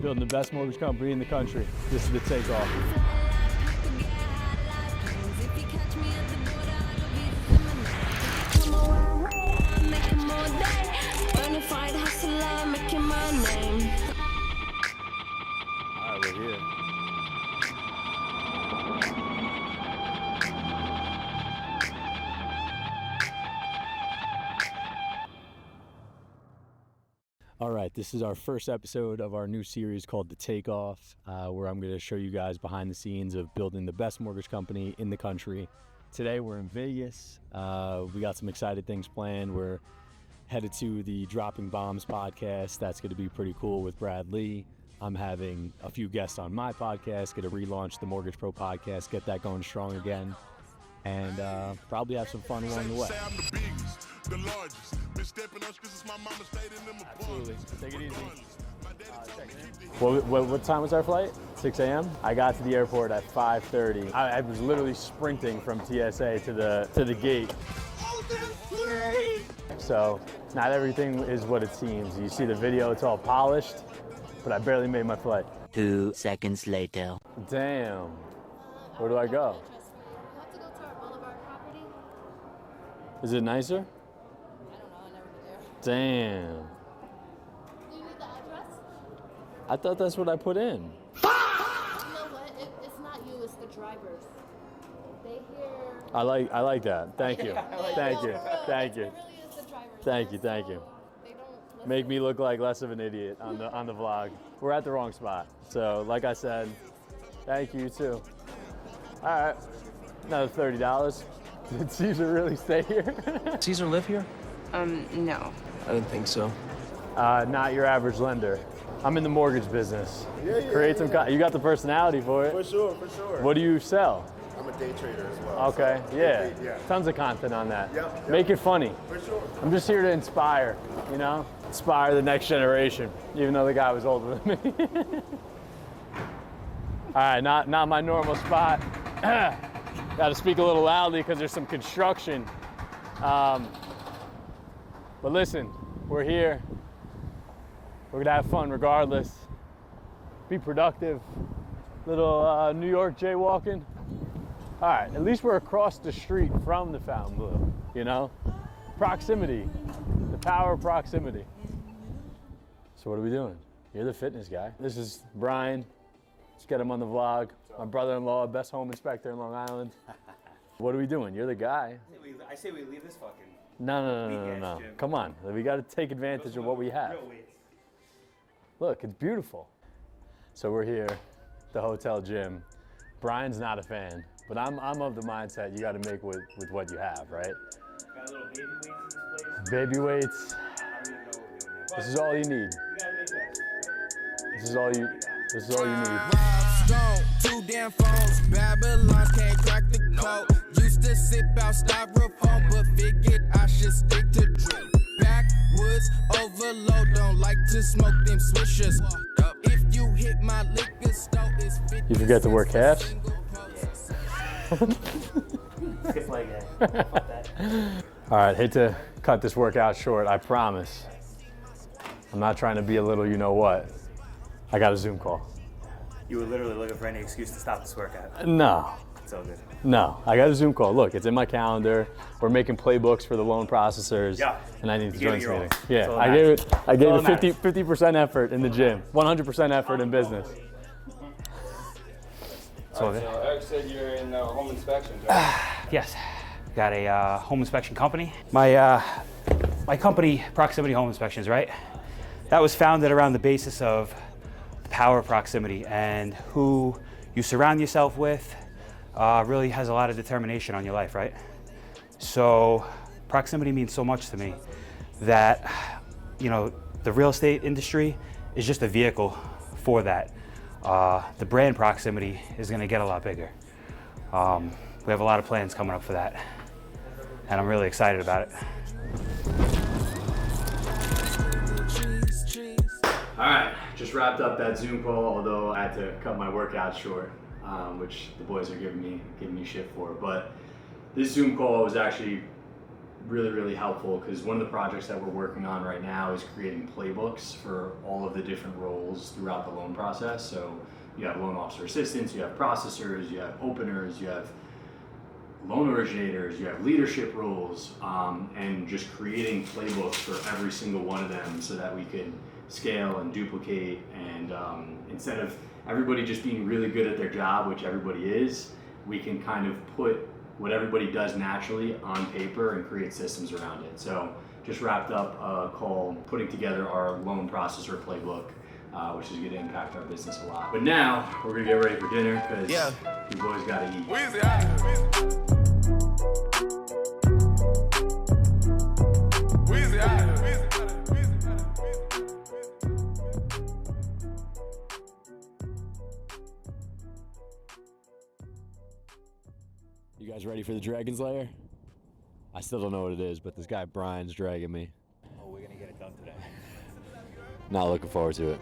Building the best mortgage company in the country. This is the takeoff. Alright, we're here. All right, this is our first episode of our new series called The Takeoff, where I'm going to show you guys behind the scenes of building the best mortgage company in the country. Today we're in Vegas. We got some exciting things planned. We're headed to the Dropping Bombs podcast. That's going to be pretty cool with Brad Lea. I'm having a few guests on my podcast, going to relaunch the Mortgage Pro podcast, get that going strong again, and probably have some fun along the way. Absolutely. Take it easy. What time was our flight? 6 a.m. I got to the airport at 5:30. I was literally sprinting from TSA to the gate. So not everything is what it seems. You see the video, it's all polished, but I barely made my flight. 2 seconds later. Damn. Where do I go? We have to go to our Boulevard property. Is it nicer? I don't know, I've never been there. Damn. Do you need the address? I thought that's what I put in. You know what? It's not you, it's the drivers. They hear... I like that. Thank you. Thank you. Thank you. It really is the drivers. Thank you. Thank you. They don't listen. Make me look like less of an idiot on the vlog. We're at the wrong spot. So like I said, thank you too. All right, another $30. Did Caesar really stay here? Caesar live here? No. I didn't think so. Not your average lender. I'm in the mortgage business. Create some. You got the personality for it. For sure, for sure. What do you sell? I'm a day trader as well. Okay, so yeah. Tons of content on that. Yep. Make it funny. For sure. I'm just here to inspire, you know? Inspire the next generation, even though the guy was older than me. All right, not my normal spot. Got to speak a little loudly because there's some construction. But listen, we're here. We're gonna have fun regardless. Be productive. Little New York jaywalking. All right, at least we're across the street from the Fontainebleau, you know? Proximity, the power of proximity. So what are we doing? You're the fitness guy. This is Brian. Let's get him on the vlog. My brother-in-law, best home inspector in Long Island. What are we doing? You're the guy. I say we leave this fucking... No. Come on, we gotta take advantage of what we have. Look, it's beautiful. So we're here, the hotel gym. Brian's not a fan, but I'm of the mindset you gotta make with what you have, right? Got a little baby weights in this place. Baby weights. I don't even know what we're doing here. This is all you need. We gotta make that. This is all you need. Stone, 2 damn phones, Babylon can't crack the code. Used to sip out styrofoam, but figured I should stick to drip. Backwoods overload, don't like to smoke them swishers. If you hit my liquor store, it's 50. You forget to work calves? Skip leg day. Fuck that. All right, hate to cut this workout short, I promise. I'm not trying to be a little you know what. I got a Zoom call. You were literally looking for any excuse to stop this workout. No, It's all good. no, I got a Zoom call. Look, it's in my calendar. We're making playbooks for the loan processors. Yeah. And I need to You join gave this it your meeting. all. Yeah, That's all I that gave matters. it 50% effort in the gym, 100% effort in business. So Eric said you're in home inspections, right? Yes, got a home inspection company. My company, Proximity Home Inspections, right? That was founded around the basis of the power of proximity, and who you surround yourself with really has a lot of determination on your life, right? So proximity means so much to me that, you know, the real estate industry is just a vehicle for that. The brand proximity is going to get a lot bigger. We have a lot of plans coming up for that, and I'm really excited about it. All right, just wrapped up that Zoom call, although I had to cut my workout short, which the boys are giving me shit for. But this Zoom call was actually really, really helpful because one of the projects that we're working on right now is creating playbooks for all of the different roles throughout the loan process. So you have loan officer assistants, you have processors, you have openers, you have loan originators, you have leadership roles, and just creating playbooks for every single one of them so that we can scale and duplicate, and instead of everybody just being really good at their job, which everybody is, we can kind of put what everybody does naturally on paper and create systems around it. So just wrapped up a call putting together our loan processor playbook, which is going to impact our business a lot. But now we're going to get ready for dinner because you boys got to eat. You guys ready for the Dragon's Lair? I still don't know what it is, but this guy Brian's dragging me. Oh, we're gonna get it done today. Not looking forward to it.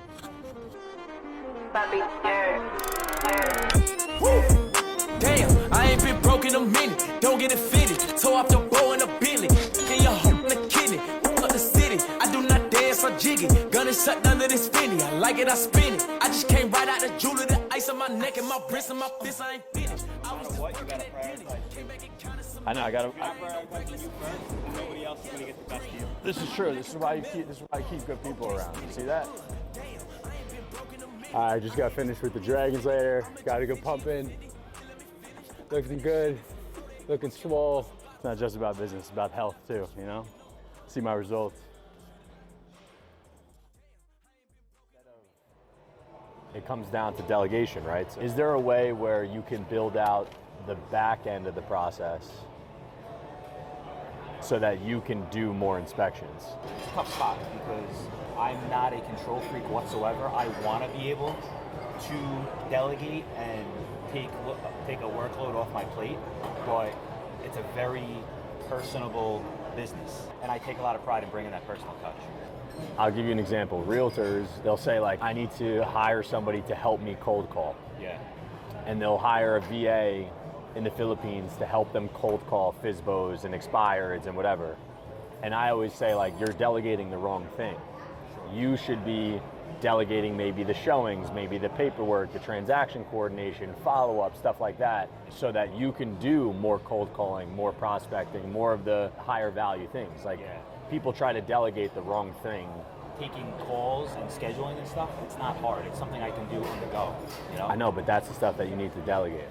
Damn, I ain't been broke in a minute. Don't get it fitted. Toe off the bow in a Bentley. Get your hoe in the kidney. Fuck up the city. I do not dance or jiggy. Gun is shut under this Fendi. I like it, I spin it. I just came right out the jewelry. The ice on my neck and my wrist and my fist. I ain't finished. What you gotta prioritize? I know. I gotta. Nobody else is gonna get the best deal. This is true. This is why you keep good people around. You see that? I just got finished with the Dragon's Lair. Got to go pumping. Looking good. Looking swole. It's not just about business. It's about health too. You know. See my results. It comes down to delegation, right? So is there a way where you can build out the back end of the process so that you can do more inspections? It's a tough spot because I'm not a control freak whatsoever. I want to be able to delegate and take a workload off my plate, but it's a very personable business, and I take a lot of pride in bringing that personal touch. I'll give you an example. Realtors, they'll say like, I need to hire somebody to help me cold call. Yeah. And they'll hire a VA in the Philippines to help them cold call FSBOs and expireds and whatever. And I always say like, you're delegating the wrong thing. You should be delegating maybe the showings, maybe the paperwork, the transaction coordination, follow-up, stuff like that, so that you can do more cold calling, more prospecting, more of the higher value things. Like people try to delegate the wrong thing. Taking calls and scheduling and stuff, it's not hard. It's something I can do on the go, you know? I know, but that's the stuff that you need to delegate.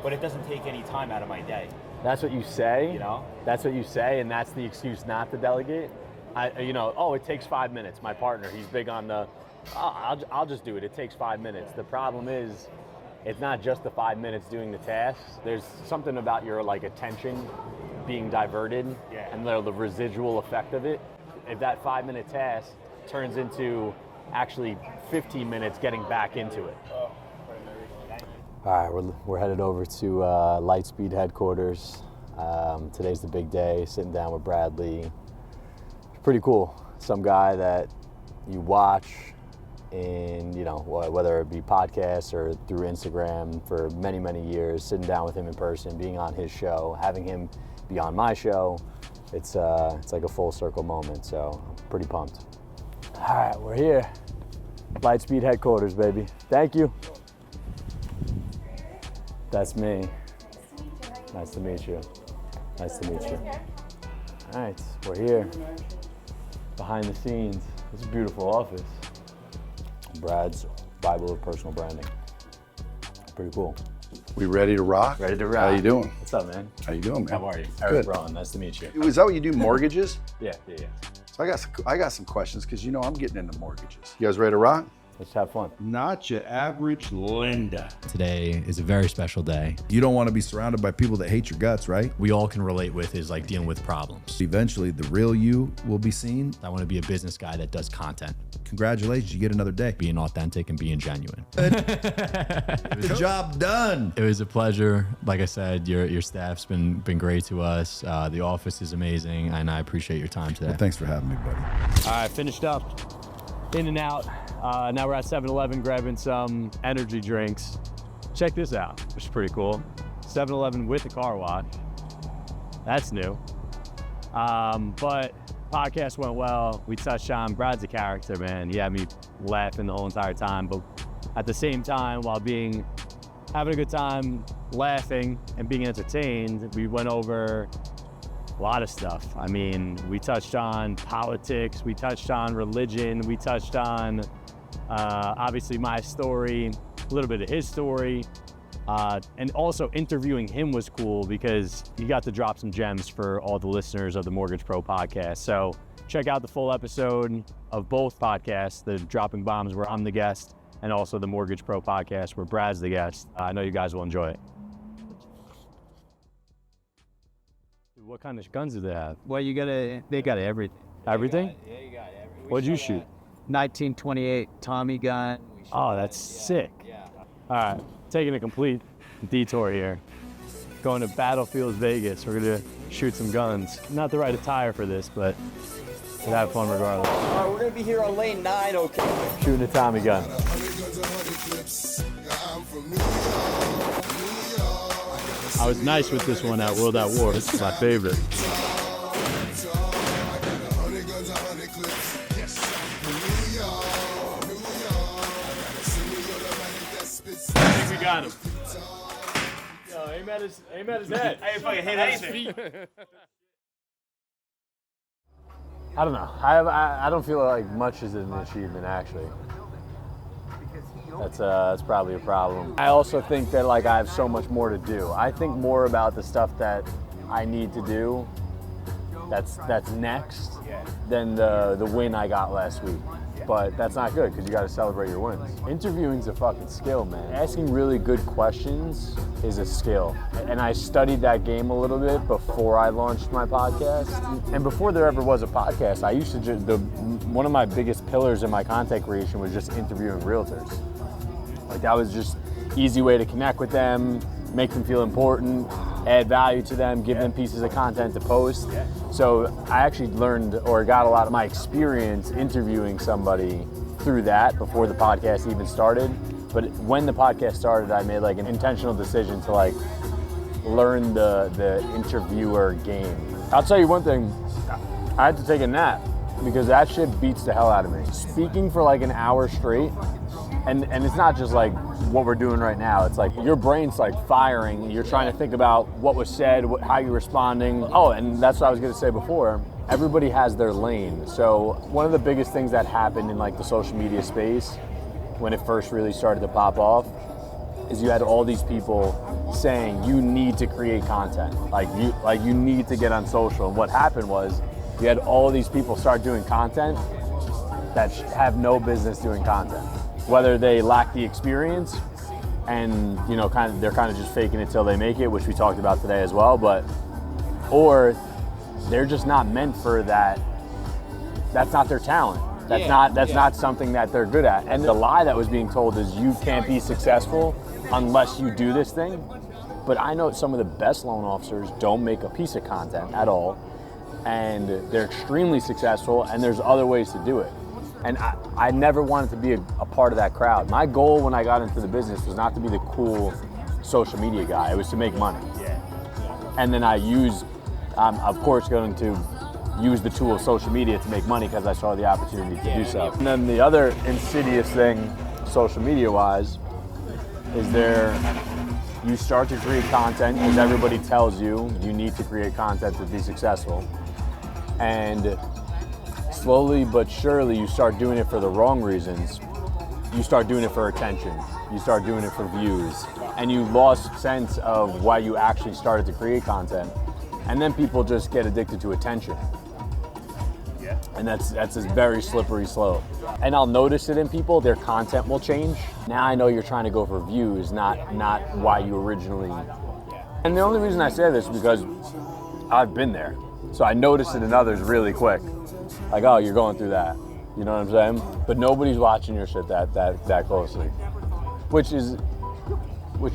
But it doesn't take any time out of my day. That's what you say, you know? That's what you say, and that's the excuse not to delegate. It takes 5 minutes. My partner, he's big on the, I'll just do it. It takes 5 minutes. The problem is, it's not just the 5 minutes doing the tasks. There's something about your like attention being diverted and the residual effect of it. If that 5 minute task turns into actually 15 minutes getting back into it. All right, we're headed over to Lightspeed headquarters. Today's the big day, sitting down with Brad Lea. Pretty cool. Some guy that you watch in, whether it be podcasts or through Instagram for many, many years, sitting down with him in person, being on his show, having him be on my show. It's like a full circle moment, so I'm pretty pumped. All right, we're here. Lightspeed headquarters, baby. Thank you. That's me. Nice to meet you. Nice to meet you. All right, we're here. Behind the scenes. It's a beautiful office. Brad's Bible of Personal Branding. Pretty cool. We ready to rock? Ready to rock. How you doing? What's up, man? How you doing, man? How are you? Good. Eric Braun, nice to meet you. Is that what you do, mortgages? Yeah. So I got some questions because I'm getting into mortgages. You guys ready to rock? Let's have fun. Not your average lender. Today is a very special day. You don't want to be surrounded by people that hate your guts, right? We all can relate with is like dealing with problems. Eventually, the real you will be seen. I want to be a business guy that does content. Congratulations, you get another day. Being authentic and being genuine. The job done. It was a pleasure. Like I said, your staff's been great to us. The office is amazing, and I appreciate your time today. Well, thanks for having me, buddy. All right, finished up. In and out. Now we're at 7-Eleven grabbing some energy drinks. Check this out, which is pretty cool. 7-Eleven with a car wash. That's new. But podcast went well. We touched on Brad's a character, man. He had me laughing the whole entire time, but at the same time, while having a good time, laughing and being entertained, we went over a lot of stuff. I mean, we touched on politics, we touched on religion, we touched on obviously my story, a little bit of his story, and also interviewing him was cool because he got to drop some gems for all the listeners of the Mortgage Pro podcast. So check out the full episode of both podcasts, the Dropping Bombs where I'm the guest, and also the Mortgage Pro podcast where Brad's the guest. I know you guys will enjoy it. What kind of guns do they have? Well, they got everything. Everything? Yeah, you got everything. What'd you shoot? 1928 Tommy gun. Oh, that's sick. Yeah. All right, taking a complete detour here. Going to Battlefields Vegas. We're gonna shoot some guns. Not the right attire for this, but we'll have fun regardless. All right, we're gonna be here on lane 9, okay? Shooting a Tommy gun. I was nice with this one at World at War. This is my favorite. I think we got him. Yo, aim at his head. I didn't fucking hit anything. I don't know. I don't feel like much is an achievement actually. That's probably a problem. I also think that like I have so much more to do. I think more about the stuff that I need to do that's next than the win I got last week. But that's not good because you got to celebrate your wins. Interviewing's a fucking skill, man. Asking really good questions is a skill. And I studied that game a little bit before I launched my podcast. And before there ever was a podcast, I used to one of my biggest pillars in my content creation was just interviewing realtors. Like that was just easy way to connect with them, make them feel important, add value to them, give them pieces of content to post. So I actually learned or got a lot of my experience interviewing somebody through that before the podcast even started. But when the podcast started, I made like an intentional decision to like learn the interviewer game. I'll tell you one thing, I had to take a nap because that shit beats the hell out of me. Speaking for like an hour straight, and it's not just like what we're doing right now. It's like your brain's like firing. You're trying to think about what was said, how you're responding. Oh, and that's what I was going to say before. Everybody has their lane. So one of the biggest things that happened in like the social media space when it first really started to pop off is you had all these people saying you need to create content. Like you need to get on social. And what happened was you had all of these people start doing content that have no business doing content. Whether they lack the experience and they're kind of just faking it till they make it, which we talked about today as well, or they're just not meant for that. That's not their talent. That's not something that they're good at. And the lie that was being told is you can't be successful unless you do this thing. But I know some of the best loan officers don't make a piece of content at all, and they're extremely successful, and there's other ways to do it. And I never wanted to be a part of that crowd. My goal when I got into the business was not to be the cool social media guy. It was to make money. And then I'm of course going to use the tool of social media to make money because I saw the opportunity to do so. And then the other insidious thing, social media wise, is you start to create content because everybody tells you need to create content to be successful. And slowly but surely you start doing it for the wrong reasons. You start doing it for attention. You start doing it for views. And you lost sense of why you actually started to create content. And then people just get addicted to attention. And that's a very slippery slope. And I'll notice it in people, their content will change. Now I know you're trying to go for views, not why you originally. And the only reason I say this is because I've been there. So I notice it in others really quick. Like, oh, you're going through that. You know what I'm saying? But nobody's watching your shit that closely. Which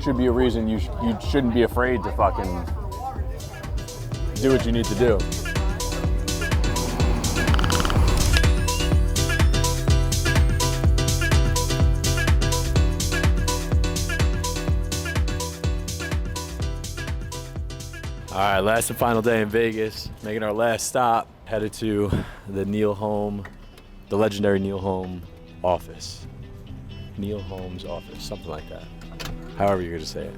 should be a reason you shouldn't be afraid to fucking do what you need to do. All right, last and final day in Vegas, making our last stop, headed to the Neil Home, the legendary Neil Home office. Neil Home's office, something like that. However you're gonna say it.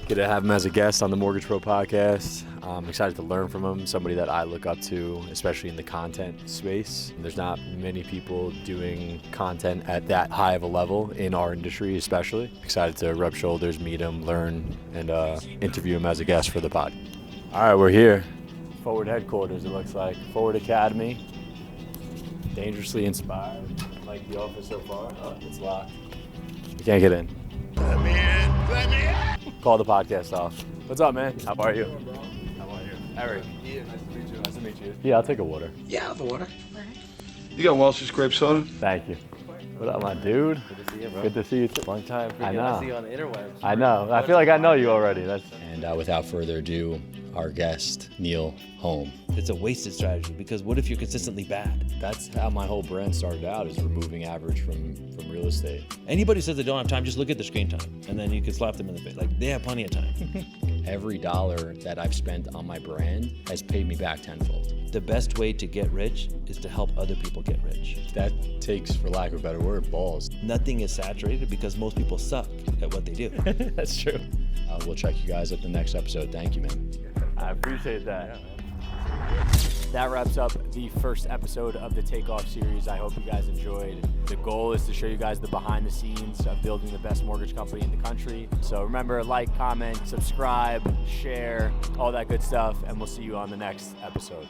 Good to have him as a guest on the Mortgage Pro podcast. I'm excited to learn from him, somebody that I look up to, especially in the content space. There's not many people doing content at that high of a level in our industry, especially. Excited to rub shoulders, meet him, learn, and interview him as a guest for the pod. All right, we're here. Forward headquarters, it looks like. Forward Academy. Dangerously inspired. Like the office so far. Oh, it's locked. You can't get in. Let me in. Let me in. Call the podcast off. What's up, man? How are you? How are you? Eric. Ian, nice to meet you. Nice to meet you. Yeah, I'll take a water. Yeah, the water. You got Welch's grape soda? Thank you. What up, my dude? Good to see you, bro. Good to see you too. Long time. I know. I see you on the interwebs. I know. I feel like I know you already. And without further ado, our guest, Neil Home. It's a wasted strategy because what if you're consistently bad? That's how my whole brand started out, is removing average from real estate. Anybody says they don't have time, just look at the screen time, and then you can slap them in the face. Like, they have plenty of time. Every dollar that I've spent on my brand has paid me back tenfold. The best way to get rich is to help other people get rich. That takes, for lack of a better word, balls. Nothing is saturated because most people suck at what they do. That's true. We'll check you guys at the next episode. Thank you, man. I appreciate that. That wraps up the first episode of the Takeoff series. I hope you guys enjoyed. The goal is to show you guys the behind the scenes of building the best mortgage company in the country. So remember, like, comment, subscribe, share, all that good stuff, and we'll see you on the next episode.